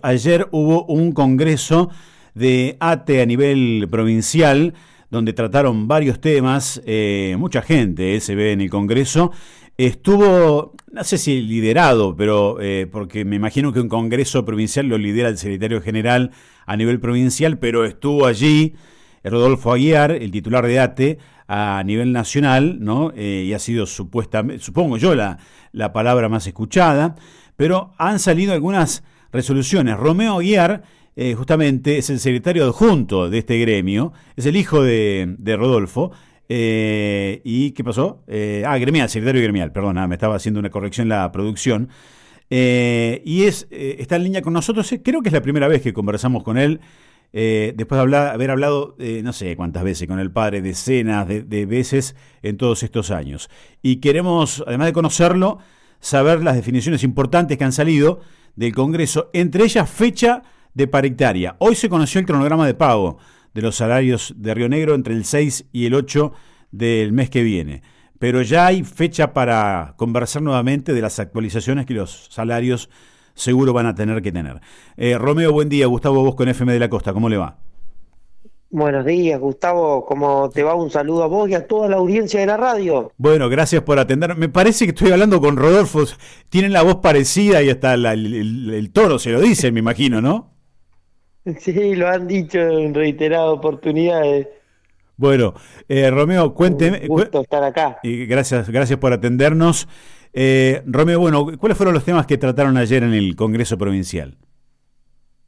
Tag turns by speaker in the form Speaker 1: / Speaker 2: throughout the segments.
Speaker 1: Ayer hubo un congreso de ATE a nivel provincial donde trataron varios temas, mucha gente se ve en el congreso. Estuvo, no sé si liderado, pero porque me imagino que un congreso provincial lo lidera el secretario general a nivel provincial, pero estuvo allí Rodolfo Aguiar, el titular de ATE, a nivel nacional, ¿no? Y ha sido supuestamente, supongo yo, la palabra más escuchada, pero han salido algunas resoluciones. Romeo Aguiar, justamente, es el secretario adjunto de este gremio, es el hijo de Rodolfo. ¿Y qué pasó? Gremial, secretario gremial, perdona, me estaba haciendo una corrección en la producción. Está en línea con nosotros, creo que es la primera vez que conversamos con él. Después de haber hablado, no sé cuántas veces, con el padre, decenas de veces en todos estos años. Y queremos, además de conocerlo, saber las definiciones importantes que han salido del Congreso, entre ellas fecha de paritaria. Hoy se conoció el cronograma de pago de los salarios de Río Negro entre el 6 y el 8 del mes que viene. Pero ya hay fecha para conversar nuevamente de las actualizaciones que los salarios seguro van a tener que tener. Romeo, buen día. Gustavo Bosco en FM de la Costa. ¿Cómo le va?
Speaker 2: Buenos días, Gustavo. ¿Cómo te va? Un saludo a vos y a toda la audiencia de la radio.
Speaker 1: Bueno, gracias por atender. Me parece que estoy hablando con Rodolfo. Tienen la voz parecida y hasta el tono se lo dice, me imagino, ¿no?
Speaker 2: Sí, lo han dicho en reiteradas oportunidades.
Speaker 1: Bueno, Romeo,
Speaker 2: Un
Speaker 1: cuénteme.
Speaker 2: gusto estar acá.
Speaker 1: Y gracias por atendernos. Romeo, bueno, ¿cuáles fueron los temas que trataron ayer en el Congreso Provincial?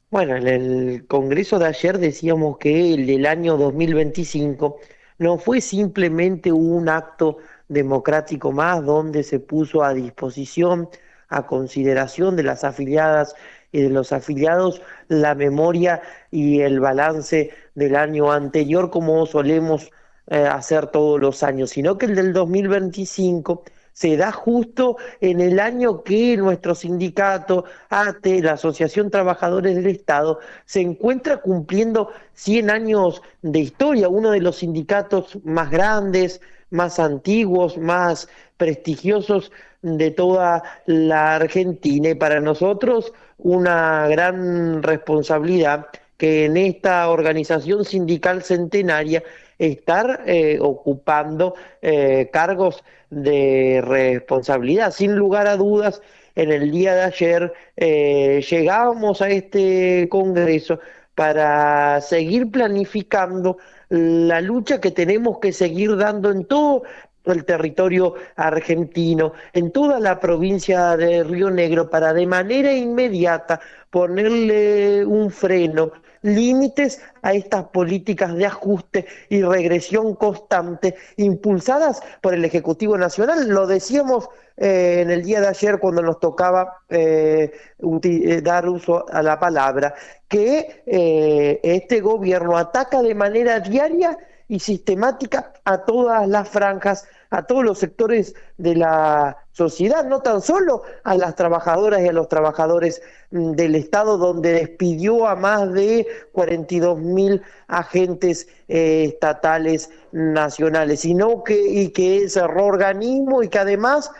Speaker 2: Bueno, en el Congreso de ayer decíamos que el del año 2025 no fue simplemente un acto democrático más donde se puso a disposición, a consideración de las afiliadas y de los afiliados la memoria y el balance del año anterior como solemos hacer todos los años, sino que el del 2025 se da justo en el año que nuestro sindicato, ATE, la Asociación Trabajadores del Estado, se encuentra cumpliendo 100 años de historia, uno de los sindicatos más grandes, más antiguos, más prestigiosos de toda la Argentina. Y para nosotros una gran responsabilidad que en esta organización sindical centenaria estar ocupando cargos de responsabilidad. Sin lugar a dudas, en el día de ayer llegábamos a este Congreso para seguir planificando la lucha que tenemos que seguir dando en todo el territorio argentino, en toda la provincia de Río Negro, para de manera inmediata ponerle un freno, límites a estas políticas de ajuste y regresión constante impulsadas por el Ejecutivo Nacional. Lo decíamos en el día de ayer cuando nos tocaba dar uso a la palabra, que este gobierno ataca de manera diaria y sistemática a todas las franjas, a todos los sectores de la sociedad, no tan solo a las trabajadoras y a los trabajadores del Estado, donde despidió a más de 42.000 agentes estatales nacionales, sino que cerró organismo y que además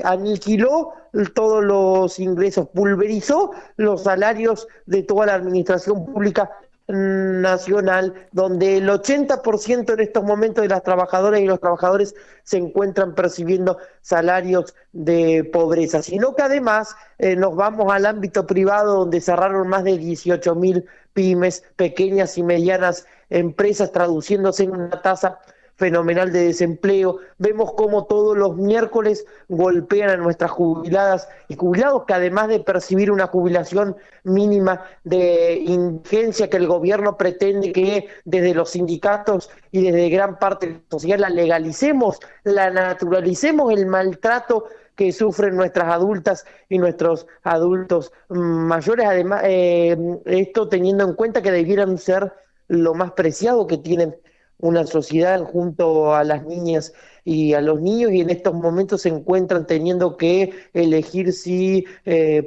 Speaker 2: aniquiló todos los ingresos, pulverizó los salarios de toda la administración pública nacional, donde el 80% en estos momentos de las trabajadoras y los trabajadores se encuentran percibiendo salarios de pobreza, sino que además nos vamos al ámbito privado, donde cerraron más de 18.000 pymes, pequeñas y medianas empresas, traduciéndose en una tasa fenomenal de desempleo. Vemos cómo todos los miércoles golpean a nuestras jubiladas y jubilados, que además de percibir una jubilación mínima de indigencia que el gobierno pretende que desde los sindicatos y desde gran parte de la sociedad la legalicemos, la naturalicemos, el maltrato que sufren nuestras adultas y nuestros adultos mayores, además esto teniendo en cuenta que debieran ser lo más preciado que tienen una sociedad junto a las niñas y a los niños, y en estos momentos se encuentran teniendo que elegir si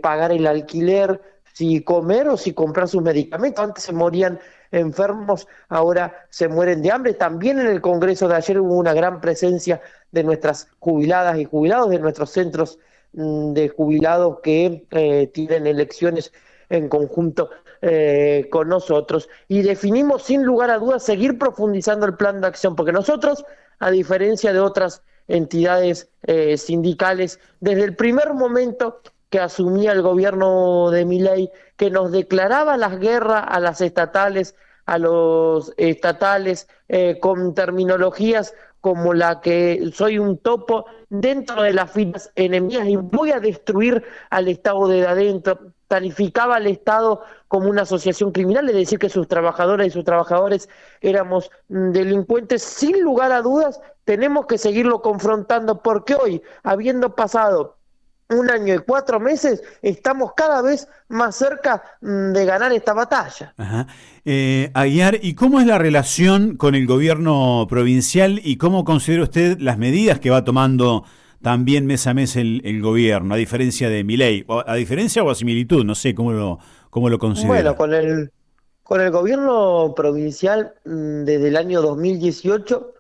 Speaker 2: pagar el alquiler, si comer o si comprar sus medicamentos. Antes se morían enfermos, ahora se mueren de hambre. También en el Congreso de ayer hubo una gran presencia de nuestras jubiladas y jubilados, de nuestros centros de jubilados que tienen elecciones en conjunto con nosotros, y definimos sin lugar a dudas seguir profundizando el plan de acción, porque nosotros, a diferencia de otras entidades sindicales, desde el primer momento que asumía el gobierno de Milei, que nos declaraba las guerras a las estatales, a los estatales, con terminologías como la que soy un topo dentro de las filas enemigas y voy a destruir al Estado de adentro, calificaba al Estado como una asociación criminal, es decir, que sus trabajadoras y sus trabajadores éramos delincuentes. Sin lugar a dudas, tenemos que seguirlo confrontando, porque hoy, habiendo pasado 1 año y 4 meses, estamos cada vez más cerca de ganar esta batalla.
Speaker 1: Ajá. Aguiar, ¿y cómo es la relación con el gobierno provincial y cómo considera usted las medidas que va tomando también mes a mes el gobierno, a diferencia de Milei? ¿A diferencia o a similitud? No sé cómo lo
Speaker 2: Bueno,
Speaker 1: considera.
Speaker 2: con el gobierno provincial, desde el año 2018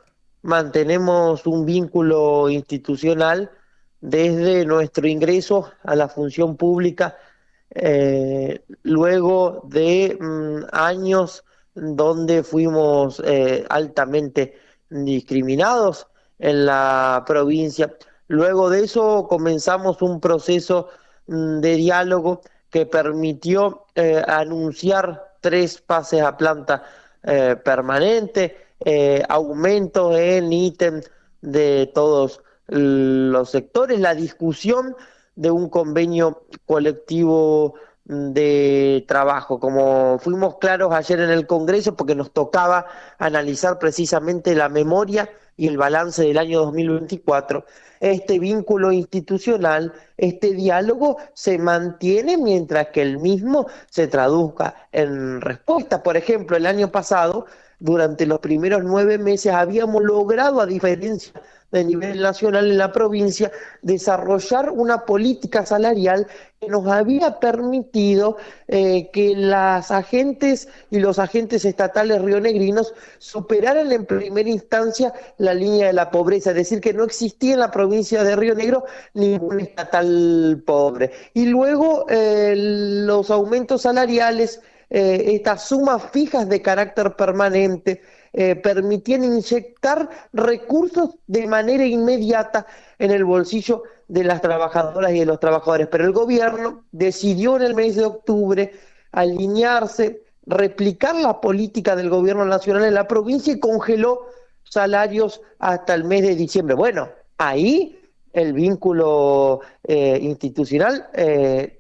Speaker 2: mantenemos un vínculo institucional desde nuestro ingreso a la función pública, luego de años donde fuimos altamente discriminados en la provincia. Luego de eso comenzamos un proceso de diálogo que permitió anunciar 3 pases a planta permanente, aumentos en ítems de todos los sectores, la discusión de un convenio colectivo de trabajo. Como fuimos claros ayer en el Congreso, porque nos tocaba analizar precisamente la memoria y el balance del año 2024, este vínculo institucional, este diálogo se mantiene mientras que el mismo se traduzca en respuesta. Por ejemplo, el año pasado, durante los primeros 9 meses, habíamos logrado, a diferencia de nivel nacional en la provincia, desarrollar una política salarial que nos había permitido que las agentes y los agentes estatales rionegrinos superaran en primera instancia la línea de la pobreza, es decir, que no existía en la provincia de Río Negro ningún estatal pobre. Y luego los aumentos salariales, estas sumas fijas de carácter permanente, permitían inyectar recursos de manera inmediata en el bolsillo de las trabajadoras y de los trabajadores. Pero el gobierno decidió en el mes de octubre alinearse, replicar la política del gobierno nacional en la provincia y congeló salarios hasta el mes de diciembre. Bueno, ahí el vínculo institucional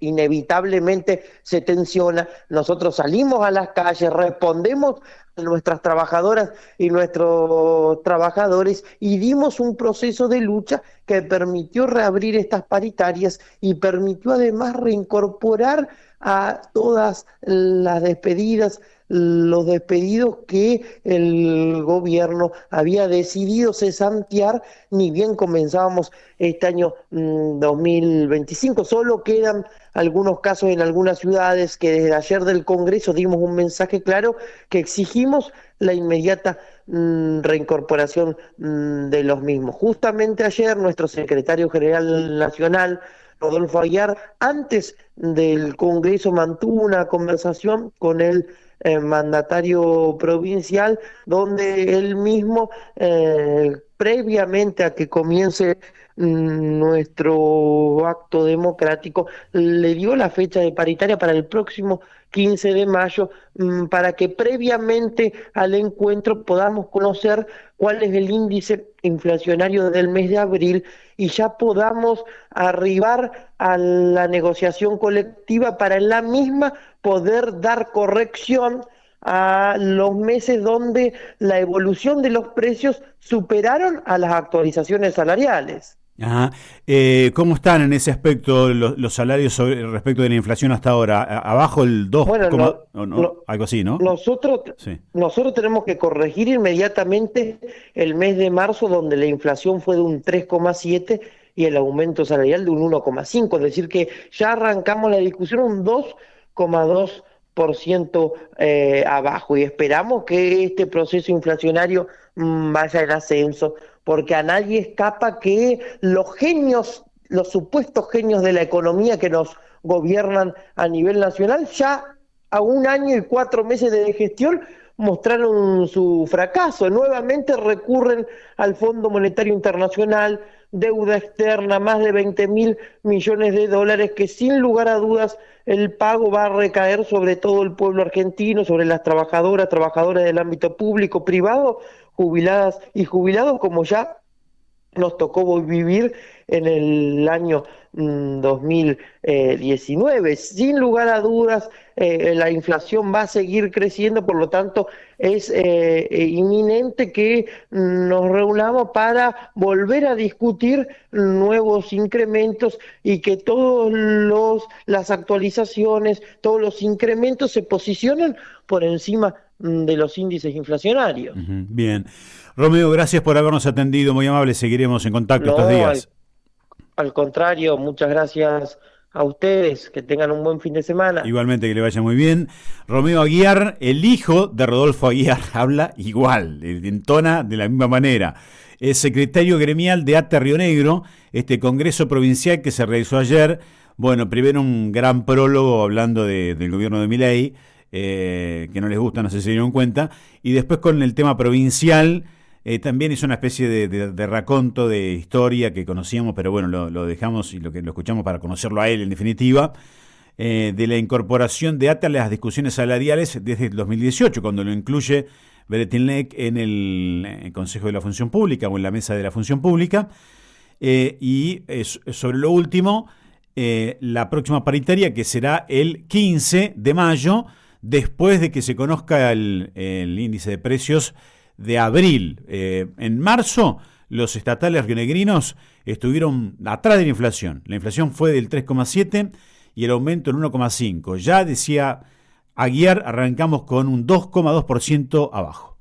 Speaker 2: inevitablemente se tensiona. Nosotros salimos a las calles, respondemos a nuestras trabajadoras y nuestros trabajadores y dimos un proceso de lucha que permitió reabrir estas paritarias y permitió además reincorporar a todas las despedidas, los despedidos que el gobierno había decidido cesantear, ni bien comenzábamos este año 2025. Solo quedan algunos casos en algunas ciudades que desde ayer del Congreso dimos un mensaje claro que exigimos la inmediata reincorporación de los mismos. Justamente ayer nuestro secretario general nacional, Rodolfo Aguiar, antes del Congreso mantuvo una conversación con el mandatario provincial, donde él mismo, previamente a que comience nuestro acto democrático, le dio la fecha de paritaria para el próximo 15 de mayo, para que previamente al encuentro podamos conocer cuál es el índice inflacionario del mes de abril y ya podamos arribar a la negociación colectiva para en la misma poder dar corrección a los meses donde la evolución de los precios superaron a las actualizaciones salariales.
Speaker 1: Ajá. ¿Cómo están en ese aspecto los salarios respecto de la inflación hasta ahora? ¿Abajo el 2,
Speaker 2: Bueno,
Speaker 1: algo así, no?
Speaker 2: nosotros,
Speaker 1: Sí.
Speaker 2: nosotros tenemos que corregir inmediatamente el mes de marzo, donde la inflación fue de un 3,7 y el aumento salarial de un 1,5, es decir que ya arrancamos la discusión un 2,2% abajo, y esperamos que este proceso inflacionario vaya en ascenso, porque a nadie escapa que los genios, los supuestos genios de la economía que nos gobiernan a nivel nacional, ya a 1 año y 4 meses de gestión mostraron su fracaso. Nuevamente recurren al Fondo Monetario Internacional, deuda externa, más de 20.000 millones de dólares, que sin lugar a dudas el pago va a recaer sobre todo el pueblo argentino, sobre las trabajadores del ámbito público, privado, jubiladas y jubilados, como ya nos tocó vivir en el año 2019. Sin lugar a dudas, la inflación va a seguir creciendo, por lo tanto es inminente que nos reunamos para volver a discutir nuevos incrementos y que las actualizaciones, todos los incrementos se posicionen por encima de los índices inflacionarios.
Speaker 1: Bien. Romeo, gracias por habernos atendido, muy amable, seguiremos en contacto estos días.
Speaker 2: Al contrario, muchas gracias a ustedes, que tengan un buen fin de semana.
Speaker 1: Igualmente, que le vaya muy bien. Romeo Aguiar, el hijo de Rodolfo Aguiar, habla igual, entona de la misma manera. Es secretario gremial de ATE Río Negro, este congreso provincial que se realizó ayer. Bueno, primero un gran prólogo hablando del gobierno de Milei, que no les gusta, no sé si se dieron cuenta, y después con el tema provincial. También hizo una especie de raconto de historia que conocíamos, pero bueno, lo dejamos y lo escuchamos para conocerlo a él en definitiva, de la incorporación de ATE a las discusiones salariales desde el 2018, cuando lo incluye Beretilnec en el Consejo de la Función Pública o en la Mesa de la Función Pública. Y sobre lo último, la próxima paritaria, que será el 15 de mayo, después de que se conozca el índice de precios de abril. En marzo, los estatales rionegrinos estuvieron atrás de la inflación. La inflación fue del 3,7 y el aumento el 1,5. Ya decía Aguiar, arrancamos con un 2,2% abajo.